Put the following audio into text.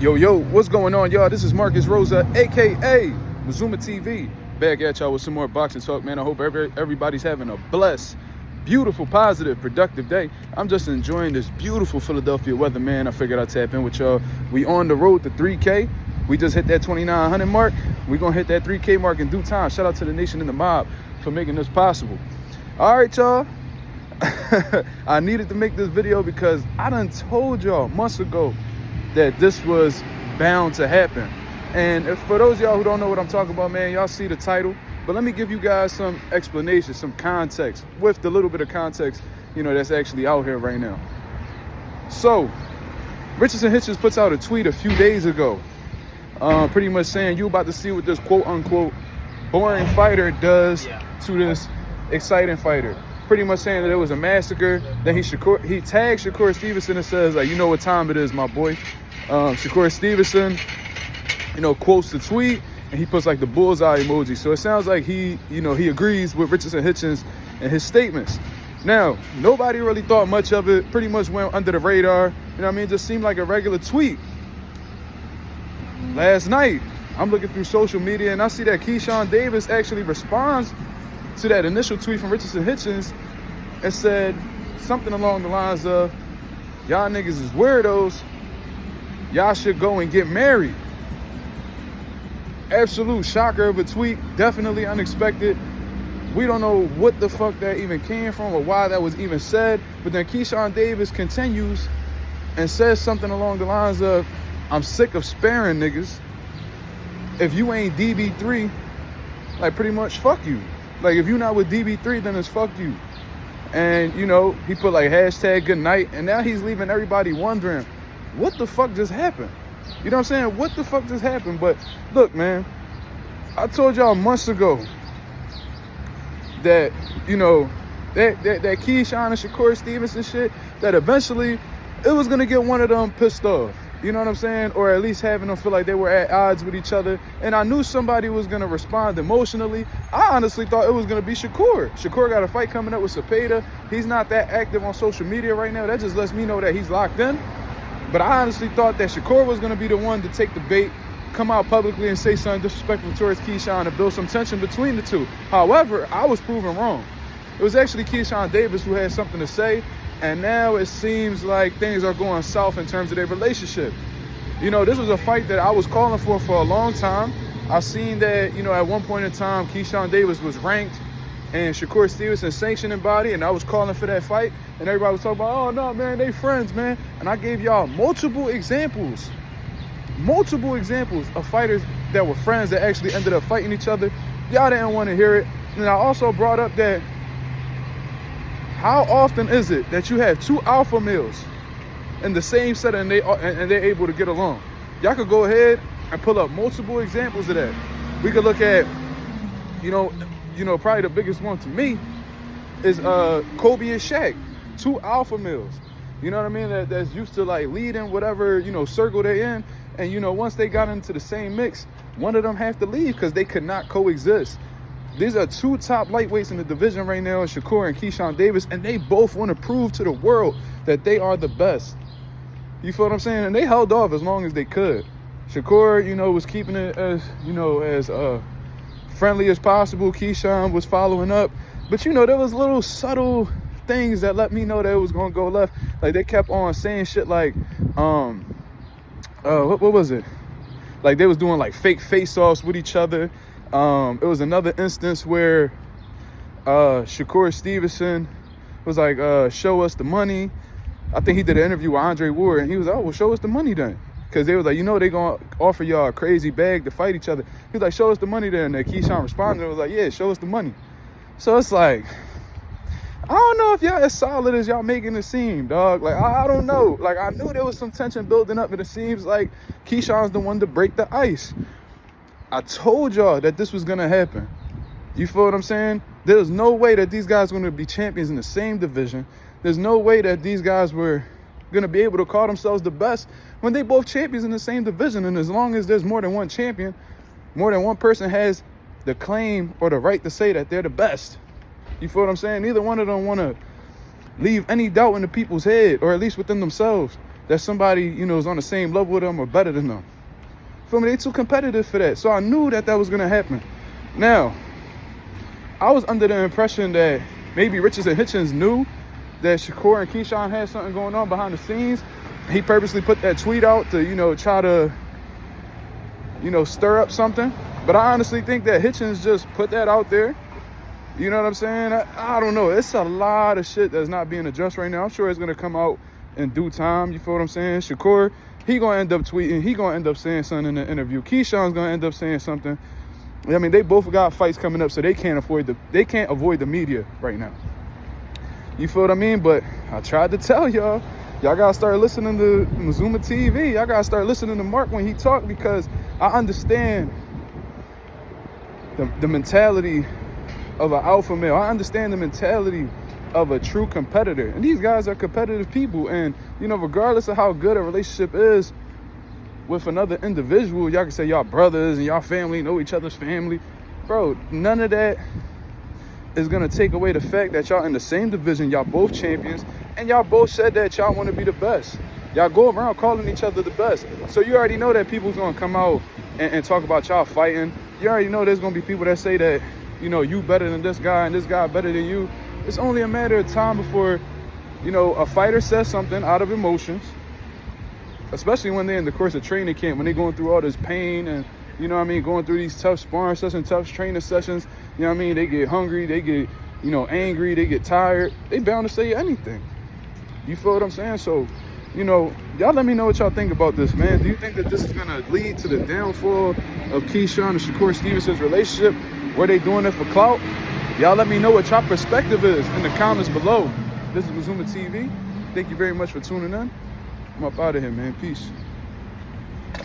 Yo, what's going on, y'all? This is Marcus Rosa, a.k.a. Mazuma TV. Back at y'all with some more boxing talk, man. I hope everybody's having a blessed, beautiful, positive, productive day. I'm just enjoying this beautiful Philadelphia weather, man. I figured I'd tap in with y'all. We on the road to 3K. We just hit that 2,900 mark. We're going to hit that 3K mark in due time. Shout out to the nation and the mob for making this possible. All right, y'all. I needed to make this video because I done told y'all months ago that this was bound to happen. And for those of y'all who don't know what I'm talking about, man, y'all see the title. But let me give you guys some explanation, some context, with the little bit of context, that's actually out here right now. So, Richardson Hitchins puts out a tweet a few days ago, pretty much saying, you about to see what this quote-unquote boring fighter does to this exciting fighter. Pretty much saying that it was a massacre. Then he tagged Shakur Stevenson and says, like, you know what time it is, my boy. Shakur Stevenson, quotes the tweet and he puts like the bullseye emoji. So it sounds like he agrees with Richardson Hitchins and his statements. Now, nobody really thought much of it. Pretty much went under the radar. It just seemed like a regular tweet. Last night, I'm looking through social media and I see that Keyshawn Davis actually responds to that initial tweet from Richardson Hitchins and said something along the lines of, y'all niggas is weirdos, y'all should go and get married. Absolute shocker of a tweet, definitely unexpected. We don't know what the fuck that even came from or why that was even said, but then Keyshawn Davis continues and says something along the lines of, I'm sick of sparing niggas. If you ain't DB3, like pretty much fuck you. Like, if you're not with DB3, then it's fuck you. And, he put, like, hashtag good night. And now he's leaving everybody wondering, what the fuck just happened? You know what I'm saying? What the fuck just happened? But, look, man, I told y'all months ago that, that Keyshawn and Shakur Stevenson shit, that eventually it was going to get one of them pissed off. You know what I'm saying? Or at least having them feel like they were at odds with each other. And I knew somebody was going to respond emotionally. I honestly thought it was going to be Shakur. Shakur got a fight coming up with Cepeda. He's not that active on social media right now. That just lets me know that he's locked in. But I honestly thought that Shakur was going to be the one to take the bait, come out publicly and say something disrespectful towards Keyshawn and build some tension between the two. However, I was proven wrong. It was actually Keyshawn Davis who had something to say. And now it seems like things are going south in terms of their relationship. This was a fight that I was calling for a long time. I seen that, at one point in time, Keyshawn Davis was ranked in Shakur Stevenson's sanctioning body, and I was calling for that fight. And everybody was talking about, oh, no, man, they friends, man. And I gave y'all multiple examples of fighters that were friends that actually ended up fighting each other. Y'all didn't want to hear it. And I also brought up that how often is it that you have two alpha males in the same set and they're able to get along? Y'all could go ahead and pull up multiple examples of that. We could look at, probably the biggest one to me is Kobe and Shaq, two alpha males. You know what I mean? That's used to like leading whatever, circle they're in. And, once they got into the same mix, one of them have to leave because they could not coexist. These are two top lightweights in the division right now, Shakur and Keyshawn Davis, and they both want to prove to the world that they are the best. You feel what I'm saying? And they held off as long as they could. Shakur, was keeping it as, as friendly as possible. Keyshawn was following up. But, there was little subtle things that let me know that it was going to go left. Like, they kept on saying shit like, what was it? Like, they was doing, like, fake face-offs with each other. It was another instance where Shakur Stevenson was like, show us the money. I think he did an interview with Andre Ward, and he was like, oh, well, show us the money then. Because they was like, they going to offer y'all a crazy bag to fight each other. He was like, show us the money then. And Keyshawn responded and was like, yeah, show us the money. So it's like, I don't know if y'all as solid as y'all making it seem, dog. Like, I don't know. Like, I knew there was some tension building up, but it seems like Keyshawn's the one to break the ice. I told y'all that this was going to happen. You feel what I'm saying? There's no way that these guys are going to be champions in the same division. There's no way that these guys were going to be able to call themselves the best when they both champions in the same division. And as long as there's more than one champion, more than one person has the claim or the right to say that they're the best. You feel what I'm saying? Neither one of them want to leave any doubt in the people's head, or at least within themselves, that somebody, you know, is on the same level with them or better than them. Feel me? They too competitive for that. So I knew that was going to happen. Now, I was under the impression that maybe Richardson and Hitchins knew that Shakur and Keyshawn had something going on behind the scenes. He purposely put that tweet out to, you know, try to, you know, stir up something. But I honestly think that Hitchins just put that out there. You know what I'm saying? I don't know. It's a lot of shit that's not being addressed right now. I'm sure it's going to come out in due time. You feel what I'm saying? Shakur, he going to end up tweeting. He going to end up saying something in the interview. Keyshawn's going to end up saying something. I mean, they both got fights coming up, so they can't avoid the media right now. You feel what I mean? But I tried to tell y'all gotta start listening to Mazuma TV. Y'all gotta start listening to Mark when he talk, because I understand the mentality of an alpha male. I understand the mentality of a true competitor, and these guys are competitive people. And you know, regardless of how good a relationship is with another individual, y'all can say y'all brothers and y'all family, know each other's family, bro. None of that is gonna take away the fact that y'all in the same division, y'all both champions, and y'all both said that y'all want to be the best. Y'all go around calling each other the best. So you already know that people's gonna come out and talk about y'all fighting. You already know there's gonna be people that say that, you know, you better than this guy and this guy better than you. It's only a matter of time before, you know, a fighter says something out of emotions, especially when they're in the course of training camp, when they're going through all this pain and, you know what I mean, going through these tough sparring sessions, tough training sessions. You know what I mean? They get hungry, they get, you know, angry, they get tired. They bound to say anything. You feel what I'm saying? So, you know, y'all let me know what y'all think about this, man. Do you think that this is going to lead to the downfall of Keyshawn and Shakur Stevenson's relationship? Were they doing it for clout? Y'all let me know what y'all perspective is in the comments below. This is Mazuma TV. Thank you very much for tuning in. I'm up out of here, man. Peace.